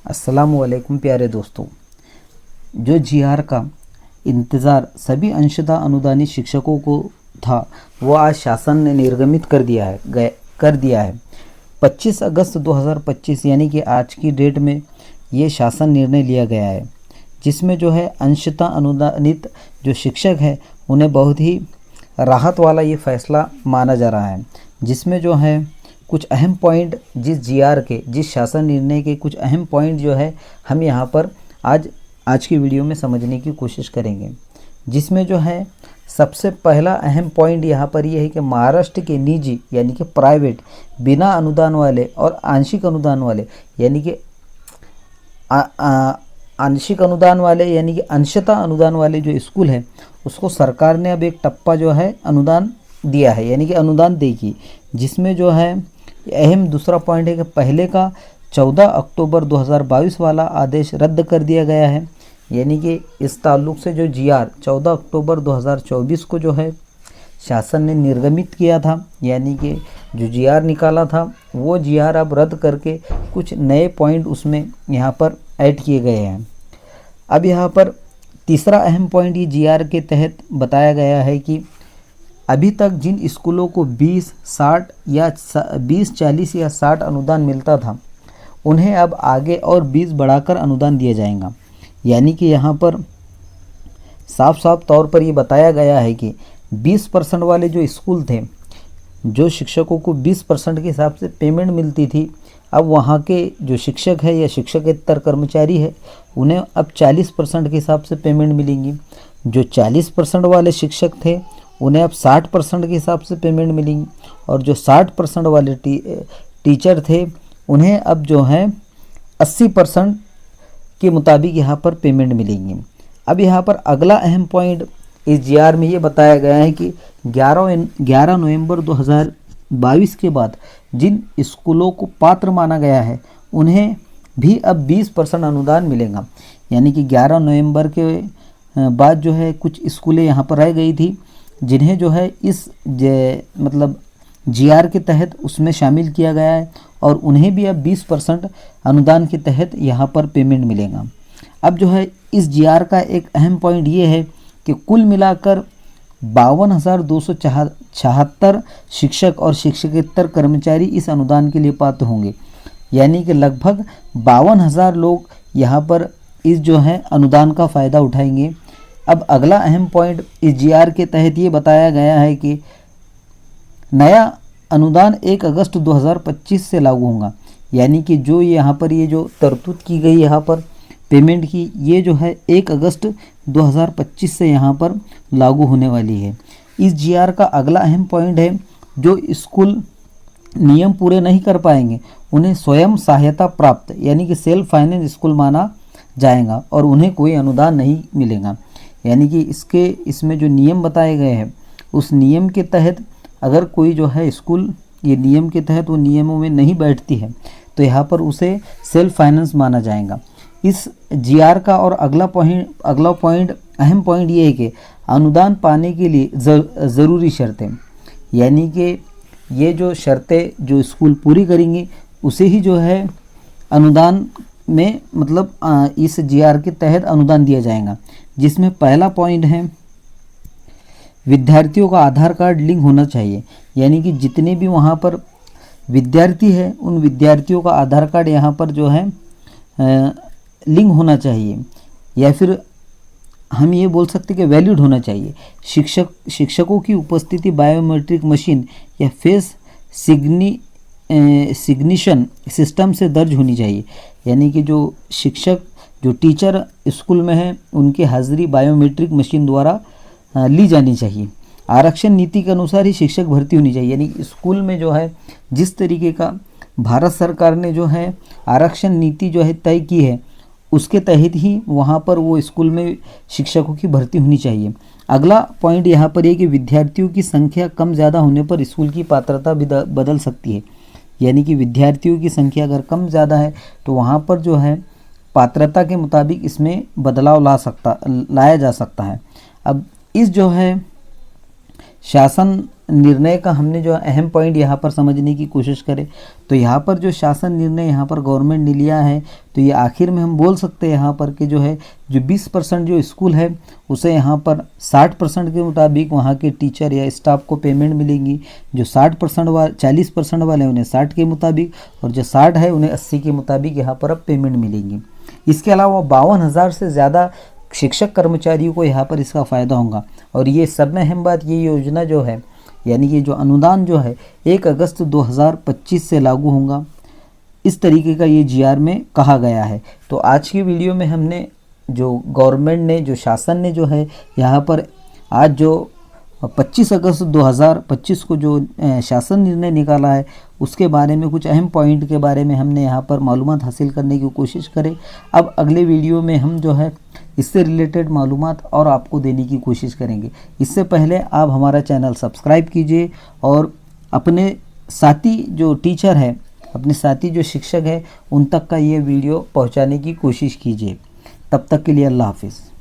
अस्सलामुअलैकुम प्यारे दोस्तों। जो जीआर का इंतज़ार सभी अंशतः अनुदानित शिक्षकों को था, वो आज शासन ने निर्गमित कर दिया है। 25 अगस्त 2025 यानी कि आज की डेट में ये शासन निर्णय लिया गया है, जिसमें जो है अंशतः अनुदानित जो शिक्षक है उन्हें बहुत ही राहत वाला ये फैसला माना जा रहा है। जिसमें जो है कुछ अहम पॉइंट जिस शासन निर्णय के कुछ अहम पॉइंट जो है हम यहाँ पर आज की वीडियो में समझने की कोशिश करेंगे। जिसमें जो है सबसे पहला अहम पॉइंट यहाँ पर ये है कि महाराष्ट्र के निजी यानी कि प्राइवेट बिना अनुदान वाले और आंशिक अनुदान वाले यानी कि आंशिक अनुदान वाले यानी कि अंशतः अनुदान वाले जो स्कूल है उसको सरकार ने अब एक टप्पा जो है अनुदान दिया है, यानी कि अनुदान देगी। जिसमें जो है अहम दूसरा पॉइंट है कि पहले का 14 अक्टूबर 2022 वाला आदेश रद्द कर दिया गया है, यानी कि इस ताल्लुक़ से जो जीआर 14 अक्टूबर 2024 को जो है शासन ने निर्गमित किया था, यानी कि जो जीआर निकाला था वो जीआर अब रद्द करके कुछ नए पॉइंट उसमें यहाँ पर ऐड किए गए हैं। अब यहाँ पर तीसरा अहम पॉइंट ये जीआर के तहत बताया गया है कि अभी तक जिन स्कूलों को 20, 60 या 20, 40 या 60 अनुदान मिलता था, उन्हें अब आगे और 20 बढ़ाकर अनुदान दिया जाएगा। यानी कि यहाँ पर साफ साफ तौर पर ये बताया गया है कि 20% वाले जो स्कूल थे, जो शिक्षकों को 20% के हिसाब से पेमेंट मिलती थी, अब वहाँ के जो शिक्षक है या शिक्षकेतर कर्मचारी है उन्हें अब 40% के हिसाब से पेमेंट मिलेंगी। जो 40% वाले शिक्षक थे उन्हें अब 60% के हिसाब से पेमेंट मिलेंगी, और जो 60% वाले टीचर थे उन्हें अब जो है 80% के मुताबिक यहाँ पर पेमेंट मिलेंगी। अब यहाँ पर अगला अहम पॉइंट इस जीआर में ये बताया गया है कि 11 नवंबर 2022 के बाद जिन स्कूलों को पात्र माना गया है उन्हें भी अब 20% अनुदान मिलेगा। यानी कि 11 नवंबर के बाद जो है कुछ स्कूलें यहाँ पर रह गई थी, जिन्हें जो है इस मतलब जीआर के तहत उसमें शामिल किया गया है, और उन्हें भी अब 20% अनुदान के तहत यहाँ पर पेमेंट मिलेगा। अब जो है इस जीआर का एक अहम पॉइंट ये है कि कुल मिलाकर 52,276 शिक्षक और शिक्षकेतर कर्मचारी इस अनुदान के लिए पात्र होंगे। यानी कि लगभग 52,000 लोग यहाँ पर इस जो है अनुदान का फ़ायदा उठाएंगे। अब अगला अहम पॉइंट इस जीआर के तहत ये बताया गया है कि नया अनुदान 1 अगस्त 2025 से लागू होगा। यानी कि जो यहाँ पर ये जो तरतूद की गई यहाँ पर पेमेंट की, ये जो है 1 अगस्त 2025 से यहाँ पर लागू होने वाली है। इस जीआर का अगला अहम पॉइंट है जो स्कूल नियम पूरे नहीं कर पाएंगे उन्हें स्वयं सहायता प्राप्त यानी कि सेल्फ फाइनेंस स्कूल माना जाएगा और उन्हें कोई अनुदान नहीं मिलेगा। यानी कि इसमें जो नियम बताए गए हैं उस नियम के तहत अगर कोई जो है स्कूल ये नियम के तहत वो नियमों में नहीं बैठती है तो यहाँ पर उसे सेल्फ फाइनेंस माना जाएगा। इस जीआर का और अगला पॉइंट अहम पॉइंट ये है कि अनुदान पाने के लिए ज़रूरी शर्तें, यानी कि ये जो शर्तें जो स्कूल पूरी करेंगी उसे ही जो है अनुदान में मतलब इस जीआर के तहत अनुदान दिया जाएगा। जिसमें पहला पॉइंट है विद्यार्थियों का आधार कार्ड लिंक होना चाहिए। यानी कि जितने भी वहाँ पर विद्यार्थी हैं उन विद्यार्थियों का आधार कार्ड यहाँ पर जो है लिंक होना चाहिए, या फिर हम ये बोल सकते कि वैलिड होना चाहिए। शिक्षकों की उपस्थिति बायोमेट्रिक मशीन या फेस सिग्निशन सिस्टम से दर्ज होनी चाहिए। यानी कि जो शिक्षक जो टीचर स्कूल में हैं उनकी हाज़िरी बायोमेट्रिक मशीन द्वारा ली जानी चाहिए। आरक्षण नीति के अनुसार ही शिक्षक भर्ती होनी चाहिए। यानी स्कूल में जो है जिस तरीके का भारत सरकार ने जो है आरक्षण नीति जो है तय की है उसके तहत ही वहाँ पर वो स्कूल में शिक्षकों की भर्ती होनी चाहिए। अगला पॉइंट यहाँ पर है कि विद्यार्थियों की संख्या कम ज़्यादा होने पर स्कूल की पात्रता भी बदल सकती है। यानी कि विद्यार्थियों की संख्या अगर कम ज़्यादा है तो वहाँ पर जो है पात्रता के मुताबिक इसमें बदलाव लाया जा सकता है। अब इस जो है शासन निर्णय का हमने जो अहम पॉइंट यहाँ पर समझने की कोशिश करें तो यहाँ पर जो शासन निर्णय यहाँ पर गवर्नमेंट ने लिया है, तो ये आखिर में हम बोल सकते हैं यहाँ पर कि जो है जो 20% जो स्कूल है उसे यहाँ पर 60% के मुताबिक वहाँ के टीचर या स्टाफ को पेमेंट मिलेगी। जो 40% वाले उन्हें 60 के मुताबिक, और जो 60 है उन्हें 80 के मुताबिक यहाँ पर अब पेमेंट मिलेंगी। इसके अलावा 52,000 से ज़्यादा शिक्षक कर्मचारियों को यहाँ पर इसका फ़ायदा होगा। और ये सब में अहम बात, ये योजना जो है यानी कि जो अनुदान जो है 1 अगस्त 2025 से लागू होगा, इस तरीके का ये जीआर में कहा गया है। तो आज की वीडियो में हमने जो गवर्नमेंट ने, जो शासन ने जो है यहाँ पर आज जो 25 अगस्त 2025 को जो शासन निर्णय निकाला है उसके बारे में, कुछ अहम पॉइंट के बारे में हमने यहाँ पर मालूमात हासिल करने की कोशिश करें। अब अगले वीडियो में हम जो है इससे रिलेटेड मालूमात और आपको देने की कोशिश करेंगे। इससे पहले आप हमारा चैनल सब्सक्राइब कीजिए और अपने साथी जो टीचर है, अपने साथी जो शिक्षक है, उन तक का ये वीडियो पहुँचाने की कोशिश कीजिए। तब तक के लिए अल्लाह हाफिज़।